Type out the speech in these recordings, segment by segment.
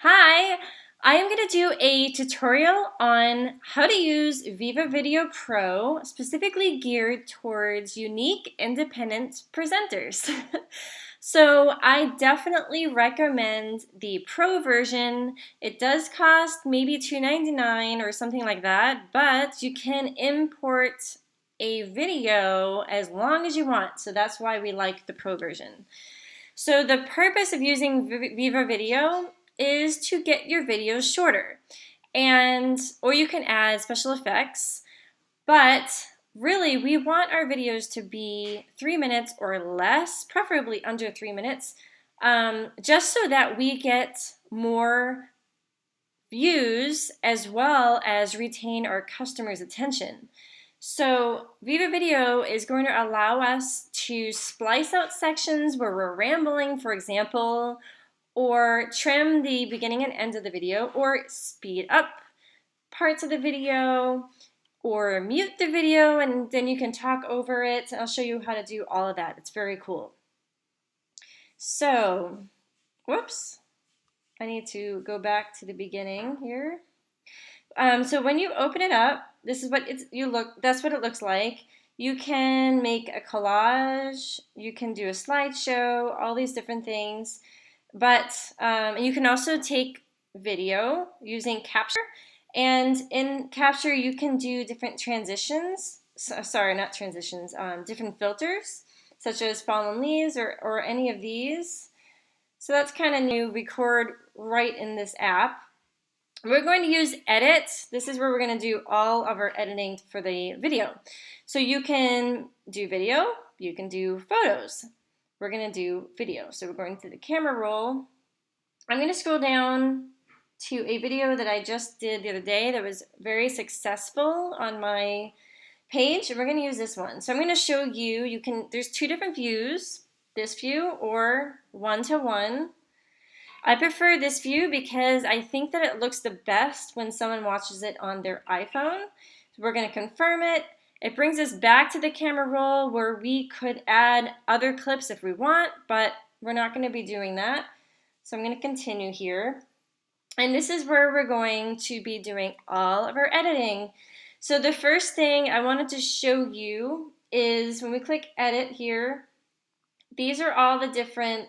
Hi, I am going to do a tutorial on how to use Viva Video Pro, specifically geared towards unique independent presenters. So I definitely recommend the Pro version. It does cost maybe $2.99 or something like that, but you can import a video as long as you want. So that's why we like the Pro version. So the purpose of using Viva Video is to get your videos shorter, or you can add special effects, but really we want our videos to be 3 minutes or less, preferably under 3 minutes, just so that we get more views as well as retain our customers' attention. So Viva Video is going to allow us to splice out sections where we're rambling, for example, or trim the beginning and end of the video, or speed up parts of the video, or mute the video and then you can talk over it. I'll show you how to do all of that. It's very cool. So, whoops, I need to go back to the beginning here. So when you open it up, this is what that's what it looks like. You can make a collage, you can do a slideshow, all these different things. But you can also take video using Capture. And in Capture, you can do different transitions. Sorry, not transitions, different filters, such as fallen leaves or any of these. So that's kind of new, record right in this app. We're going to use Edit. This is where we're going to do all of our editing for the video. So you can do video, you can do photos. We're going to do video. So we're going to the camera roll. I'm going to scroll down to a video that I just did the other day that was very successful on my page. And we're going to use this one. So I'm going to show you, there's two different views, this view or one-to-one. I prefer this view because I think that it looks the best when someone watches it on their iPhone. So we're going to confirm it. It brings us back to the camera roll where we could add other clips if we want, but we're not going to be doing that. So I'm going to continue here. And this is where we're going to be doing all of our editing. So the first thing I wanted to show you is when we click edit here, these are all the different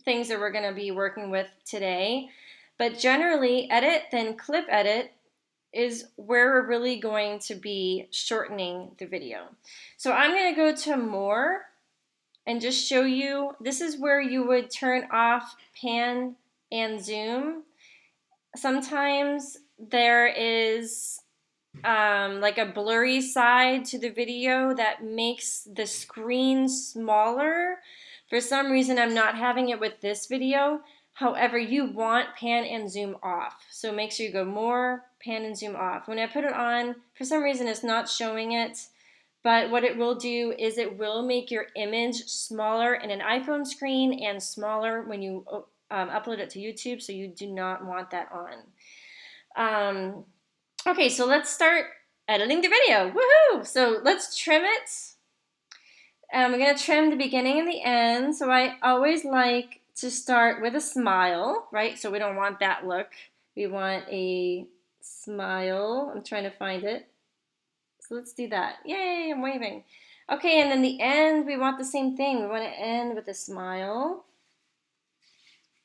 things that we're going to be working with today. But generally, edit, then clip edit is where we're really going to be shortening the video. So I'm going to go to more and just show you, this is where you would turn off pan and zoom. Sometimes there is like a blurry side to the video that makes the screen smaller. For some reason, I'm not having it with this video. However, you want pan and zoom off. So make sure you go more, pan and zoom off. When I put it on, for some reason it's not showing it. But what it will do is it will make your image smaller in an iPhone screen and smaller when you upload it to YouTube. So you do not want that on. Okay, so let's start editing the video. Woohoo! So let's trim it. We're going to trim the beginning and the end. So I always like to start with a smile, right? So we don't want that look. We want a smile. I'm trying to find it. So let's do that. Yay, I'm waving. Okay, and then the end, we want the same thing. We want to end with a smile.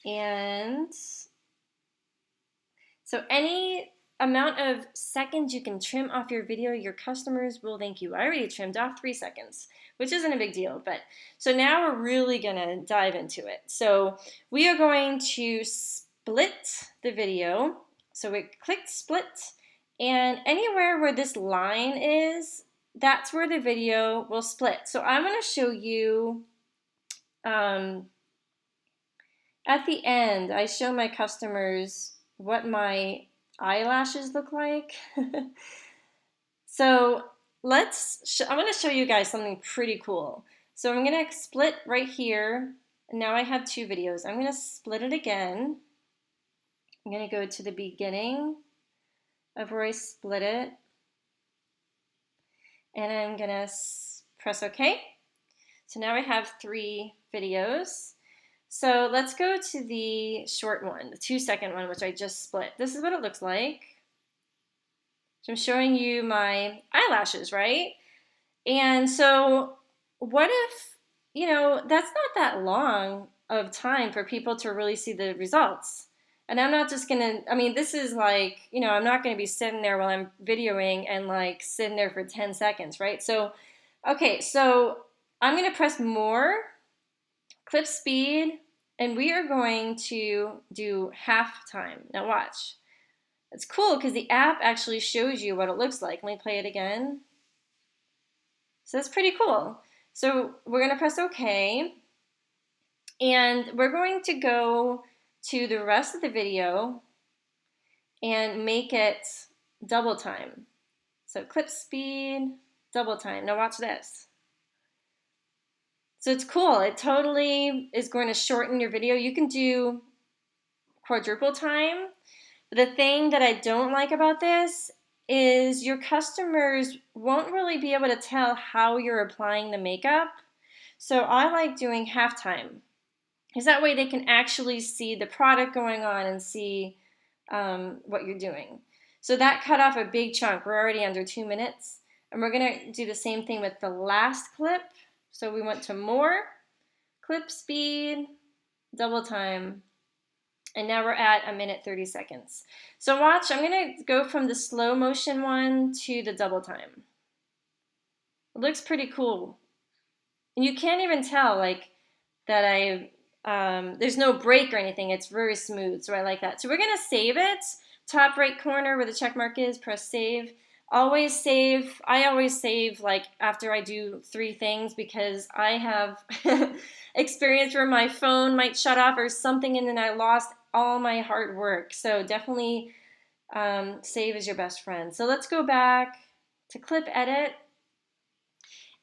And so any amount of seconds you can trim off your video, your customers will thank you. I already trimmed off 3 seconds, which isn't a big deal. But so now we're really gonna dive into it. So we are going to split the video. So we click split, and anywhere where this line is, that's where the video will split. So I'm gonna show you at the end, I show my customers what my eyelashes look like. So I'm going to show you guys something pretty cool. So I'm going to split right here. Now I have 2 videos. I'm going to split it again. I'm going to go to the beginning of where I split it. And I'm going to press OK. So now I have 3 videos. So let's go to the short one, the 2-second one, which I just split. This is what it looks like. So I'm showing you my eyelashes, right? And so what if, that's not that long of time for people to really see the results. And I'm not just gonna, this is like, I'm not gonna be sitting there while I'm videoing and like sitting there for 10 seconds, right? So, okay, so I'm gonna press more, clip speed, and we are going to do half time. Now watch. It's cool because the app actually shows you what it looks like. Let me play it again. So that's pretty cool. So we're going to press OK. And we're going to go to the rest of the video and make it double time. So clip speed, double time. Now watch this. So it's cool. It totally is going to shorten your video. You can do quadruple time. The thing that I don't like about this is your customers won't really be able to tell how you're applying the makeup. So I like doing halftime, because that way they can actually see the product going on and see what you're doing. So that cut off a big chunk. We're already under 2 minutes. And we're going to do the same thing with the last clip. So we went to more, clip speed, double time. And now we're at 1 minute 30 seconds. So watch, I'm going to go from the slow motion one to the double time. It looks pretty cool. And you can't even tell like that there's no break or anything. It's very smooth, so I like that. So we're going to save it. Top right corner where the check mark is, press save. Always save. I always save like after I do 3 things, because I have experience where my phone might shut off or something and then I lost all my hard work. So definitely save is your best friend. So let's go back to clip edit.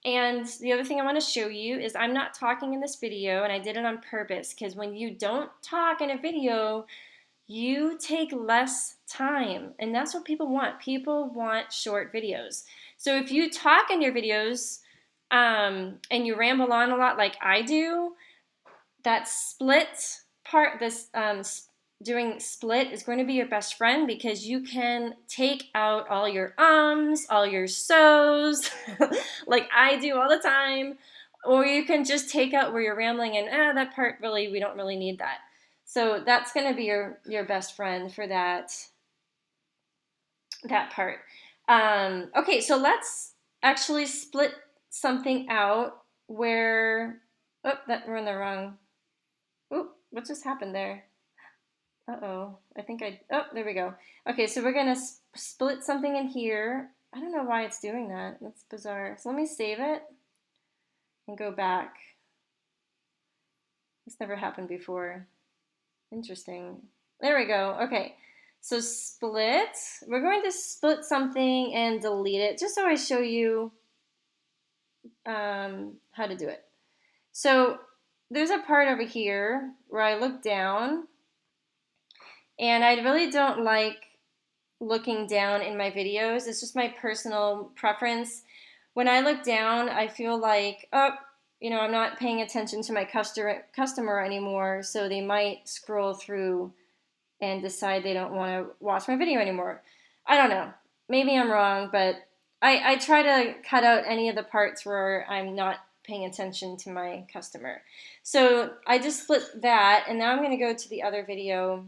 And the other thing I want to show you is I'm not talking in this video, and I did it on purpose, because when you don't talk in a video, you take less time, and that's what people want. People want short videos. So if you talk in your videos and you ramble on a lot like I do, that split part, this doing split is going to be your best friend, because you can take out all your ums, all your so's, like I do all the time, or you can just take out where you're rambling and that part really, we don't really need that. So that's going to be your best friend for that part. Okay, so let's actually split something out where, we're in the wrong, what just happened there? Uh-oh, there we go. Okay, so we're gonna split something in here. I don't know why it's doing that. That's bizarre. So let me save it and go back. This never happened before. Interesting. There we go. Okay, so split. We're going to split something and delete it, just so I show you how to do it. So there's a part over here where I look down, and I really don't like looking down in my videos. It's just my personal preference. When I look down, I feel like, I'm not paying attention to my customer anymore, so they might scroll through and decide they don't want to watch my video anymore. I don't know. Maybe I'm wrong, but I try to cut out any of the parts where I'm not paying attention to my customer. So I just split that, and now I'm going to go to the other video.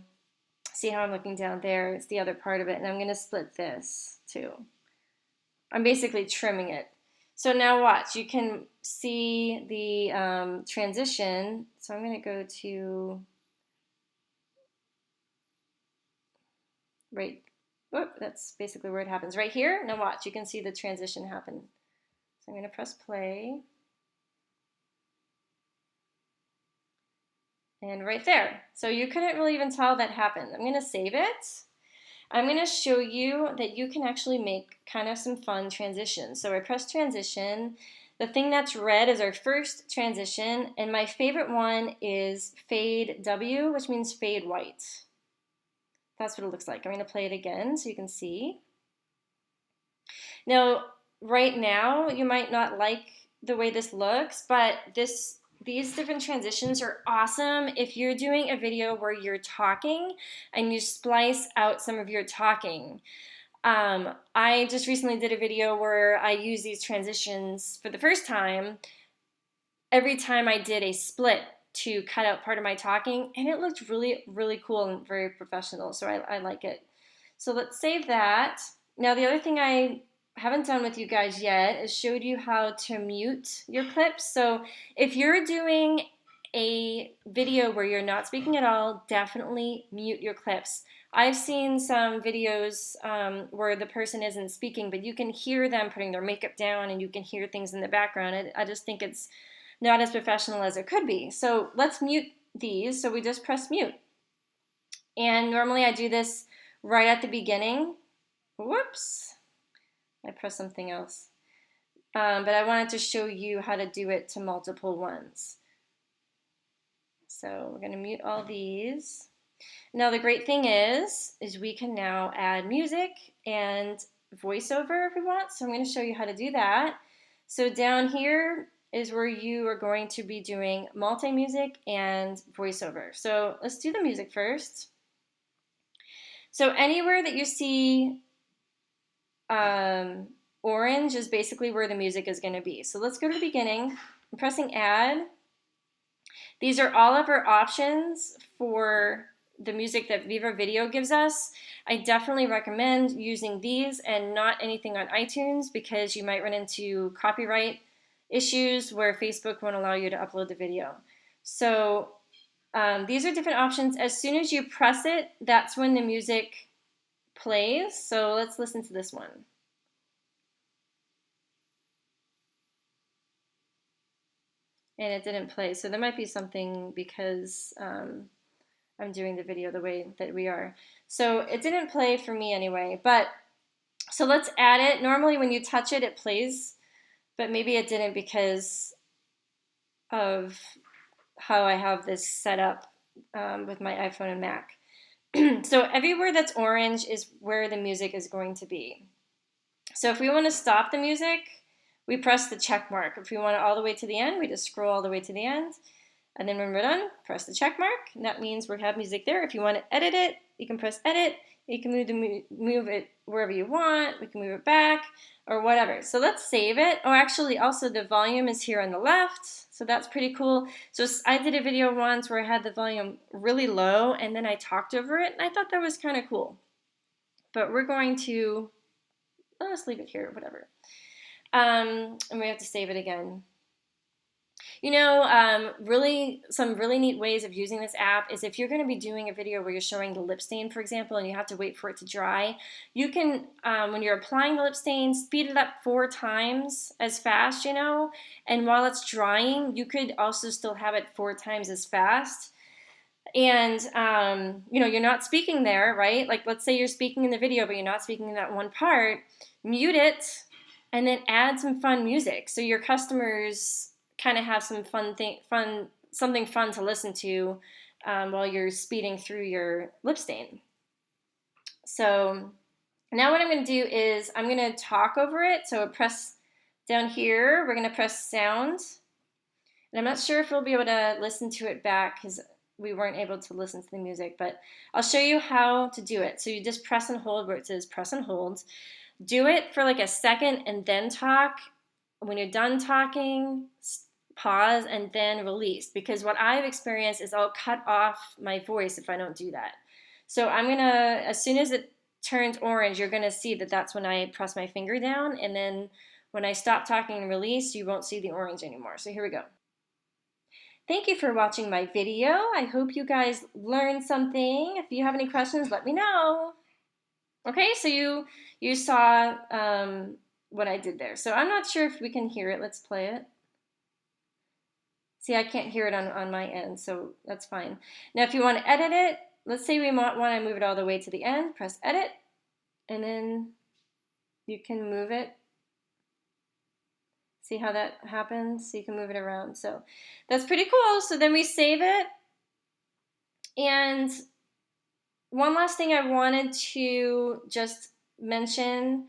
See how I'm looking down there? It's the other part of it, and I'm going to split this too. I'm basically trimming it. So now watch, you can see the transition. So I'm going to go to that's basically where it happens. Right here, now watch, you can see the transition happen. So I'm going to press play. And right there. So you couldn't really even tell that happened. I'm going to save it. I'm going to show you that you can actually make kind of some fun transitions. So I press transition. The thing that's red is our first transition, and my favorite one is fade W, which means fade white. That's what it looks like. I'm going to play it again so you can see. Now, right now, you might not like the way this looks, but this these different transitions are awesome if you're doing a video where you're talking and you splice out some of your talking. I just recently did a video where I used these transitions for the first time every time I did a split to cut out part of my talking, and it looked really, really cool and very professional, so I like it. So let's save that. Now the other thing I haven't done with you guys yet is showed you how to mute your clips. So if you're doing a video where you're not speaking at all, definitely mute your clips. I've seen some videos where the person isn't speaking, but you can hear them putting their makeup down and you can hear things in the background. I just think it's not as professional as it could be. So let's mute these. So we just press mute. And normally I do this right at the beginning. Whoops, I pressed something else. But I wanted to show you how to do it to multiple ones. So we're going to mute all these. Now the great thing is we can now add music and voiceover if we want. So I'm going to show you how to do that. So down here is where you are going to be doing multi-music and voiceover. So let's do the music first. So anywhere that you see orange is basically where the music is going to be. So let's go to the beginning. I'm pressing add. These are all of our options for the music that Viva Video gives us. I definitely recommend using these and not anything on iTunes because you might run into copyright issues where Facebook won't allow you to upload the video. So these are different options. As soon as you press it, that's when the music plays. So let's listen to this one. And it didn't play. So there might be something because I'm doing the video the way that we are. So it didn't play for me anyway. But so let's add it. Normally when you touch it, it plays. But maybe it didn't because of how I have this set up with my iPhone and Mac. So everywhere that's orange is where the music is going to be. So if we want to stop the music, we press the check mark. If we want it all the way to the end, we just scroll all the way to the end. And then when we're done, press the check mark. And that means we have music there. If you want to edit it, you can press edit. You can move it wherever you want. We can move it back or whatever. So let's save it. Oh, actually, also the volume is here on the left. So that's pretty cool. So I did a video once where I had the volume really low and then I talked over it. And I thought that was kind of cool. But we're going to, let's leave it here, whatever. And we have to save it again. You know, some really neat ways of using this app is if you're going to be doing a video where you're showing the lip stain, for example, and you have to wait for it to dry, you can, when you're applying the lip stain, speed it up 4 times as fast, you know, and while it's drying, you could also still have it 4 times as fast. And, you know, you're not speaking there, right? Like, let's say you're speaking in the video, but you're not speaking in that one part. Mute it, and then add some fun music. So your customers kind of have some something fun to listen to while you're speeding through your lip stain. So now what I'm going to do is I'm going to talk over it. So press down here. We're going to press sound. And I'm not sure if we'll be able to listen to it back because we weren't able to listen to the music, but I'll show you how to do it. So you just press and hold where it says press and hold. Do it for like a second and then talk. When you're done talking, pause and then release, because what I've experienced is I'll cut off my voice if I don't do that. So I'm gonna, as soon as it turns orange, you're gonna see that that's when I press my finger down, and then when I stop talking and release, you won't see the orange anymore. So here we go. Thank you for watching my video. I hope you guys learned something. If you have any questions, let me know. Okay, so you saw what I did there. So I'm not sure if we can hear it. Let's play it. See, I can't hear it on my end, so that's fine. Now, if you want to edit it, let's say we want to move it all the way to the end, press edit, and then you can move it. See how that happens? So you can move it around. So that's pretty cool. So then we save it. And one last thing I wanted to just mention,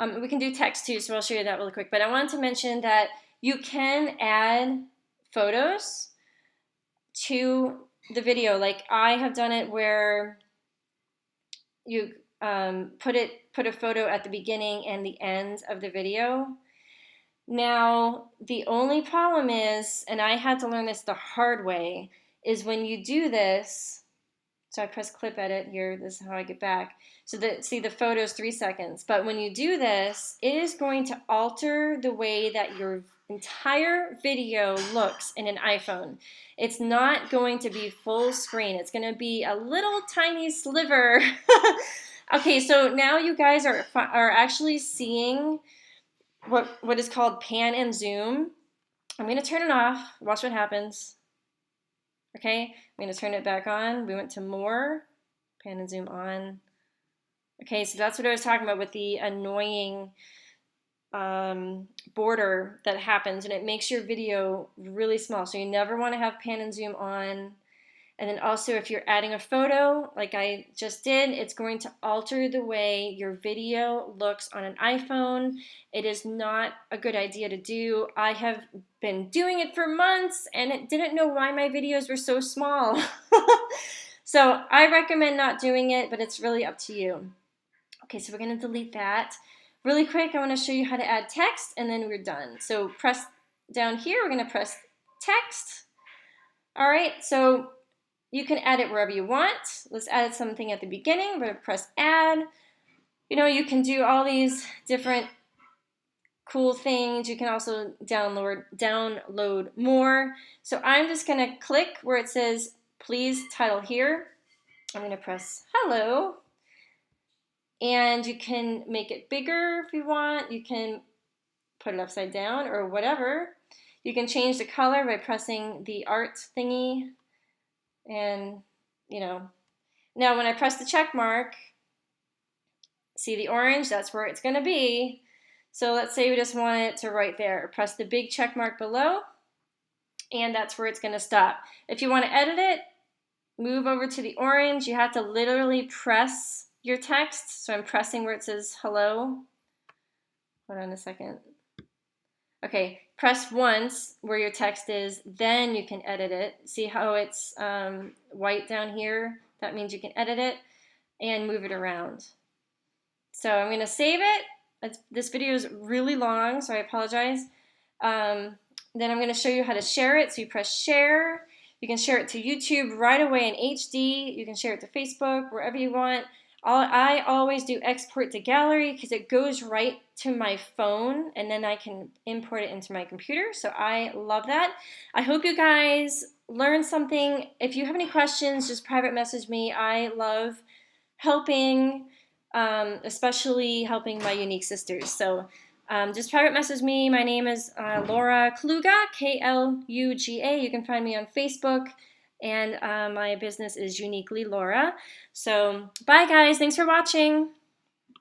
we can do text too, so I'll show you that really quick, but I wanted to mention that you can add photos to the video. Like I have done it where you put a photo at the beginning and the end of the video. Now, the only problem is, and I had to learn this the hard way, is when you do this, so I press clip edit here, this is how I get back. So see the photo is 3 seconds, but when you do this, it is going to alter the way that your entire video looks in an iPhone. It's not going to be full screen. It's going to be a little tiny sliver. Okay, so now you guys are actually seeing what is called pan and zoom. I'm going to turn it off. Watch what happens. Okay, I'm going to turn it back on. We went to more. Pan and zoom on. Okay, so that's what I was talking about with the annoying border that happens, and it makes your video really small. So you never want to have pan and zoom on. And then also if you're adding a photo, like I just did, it's going to alter the way your video looks on an iPhone. It is not a good idea to do. I have been doing it for months and it didn't know why my videos were so small. So I recommend not doing it, but it's really up to you. Okay, so we're going to delete that. Really quick, I want to show you how to add text and then we're done. So press down here, we're going to press text. All right, so you can add it wherever you want. Let's add something at the beginning. We're going to press add. You know, you can do all these different cool things. You can also download more. So I'm just going to click where it says please title here. I'm going to press hello. And you can make it bigger if you want. You can put it upside down or whatever. You can change the color by pressing the art thingy. And, you know, now when I press the check mark, see the orange? That's where it's going to be. So let's say we just want it to right there. Press the big check mark below, and that's where it's going to stop. If you want to edit it, move over to the orange. You have to literally press your text. So I'm pressing where it says hello. Hold on a second. Okay, press once where your text is, then you can edit it. See how it's white down here? That means you can edit it and move it around. So I'm going to save it. This video is really long, so I apologize. Then I'm going to show you how to share it. So you press share. You can share it to YouTube right away in HD. You can share it to Facebook, wherever you want. I always do export to gallery because it goes right to my phone and then I can import it into my computer. So I love that. I hope you guys learned something. If you have any questions, just private message me. I love helping, especially helping my Younique sisters. So just private message me. My name is Laura Kluga, Kluga. You can find me on Facebook. And my business is Uniquely Laura. So bye guys, thanks for watching.